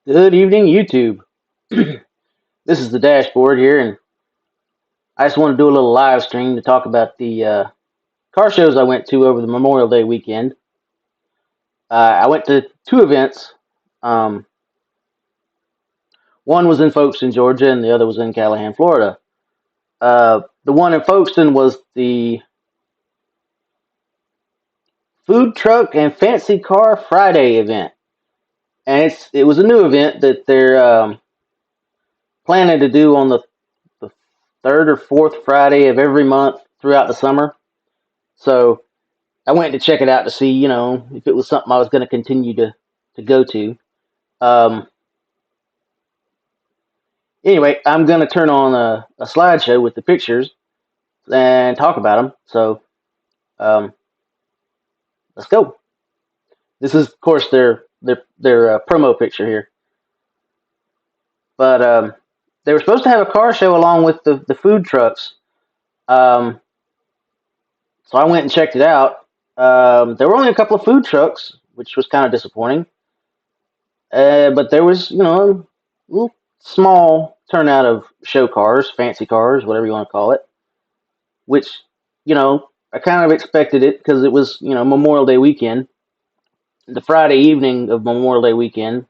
Good evening, YouTube. This is the dashboard here, and I just want to do a little live stream to talk about the car shows I went to over the Memorial Day weekend. I went to two events. Um, One was in Folkestone, Georgia, and the other was in Callahan, Florida. The one in Folkestone was the Food Truck and Fancy Car Friday event, and it was a new event that they're planning to do on the third or fourth Friday of every month throughout the summer. So I went to check it out to see, if it was something I was going to continue to go to. Um, anyway, I'm going to turn on a slideshow with the pictures and talk about them. So um, let's go. This is, of course, their promo picture here. But they were supposed to have a car show along with the food trucks. Um, so I went and checked it out. There were only a couple of food trucks, which was kind of disappointing. But there was, a little small turnout of show cars, fancy cars, whatever you want to call it, which, I kind of expected it because it was, Memorial Day weekend, the Friday evening of Memorial Day weekend.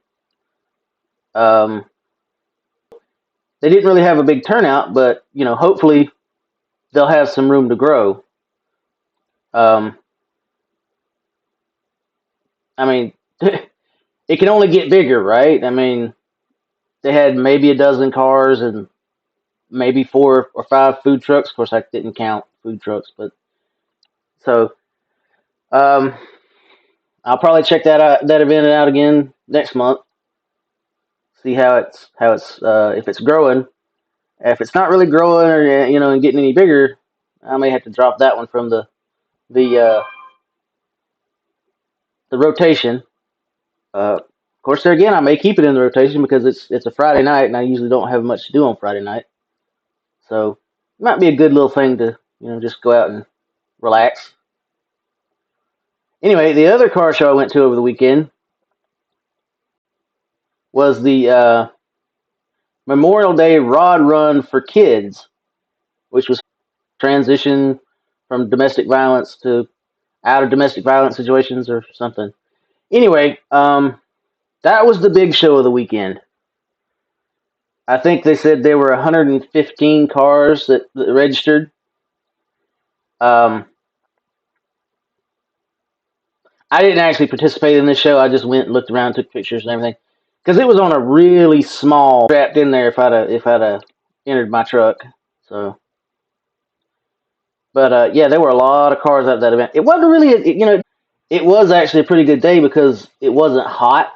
Um, they didn't really have a big turnout, but, hopefully they'll have some room to grow. Um, I mean, it can only get bigger, right? I mean, they had maybe a dozen cars and maybe 4 or 5 food trucks. Of course, I didn't count food trucks, but so um, I'll probably check that event out again next month. See how it's if it's growing. If it's not really growing or and getting any bigger, I may have to drop that one from the uh, the rotation. Of course, there again, I may keep it in the rotation because it's a Friday night, and I usually don't have much to do on Friday night. So it might be a good little thing to just go out and relax. Anyway, the other car show I went to over the weekend was the Memorial Day Rod Run for Kids, which was transition from domestic violence to out of domestic violence situations or something. Anyway, that was the big show of the weekend. I think they said there were 115 cars that registered. Um, I didn't actually participate in this show. I just went and looked around, took pictures and everything, because it was on a really small, strapped in there if I'd entered my truck. So, but yeah, there were a lot of cars at that event. It wasn't really, it was actually a pretty good day because it wasn't hot.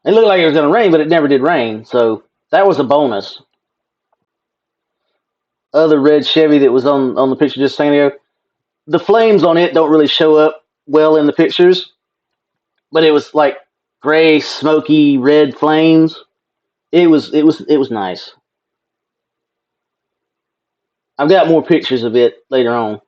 It looked like it was going to rain, but it never did rain. So that was a bonus. Other red Chevy that was on the picture just a second ago, the flames on it don't really show up well in the pictures, but it was like gray, smoky, red flames. It was nice. I've got more pictures of it later on.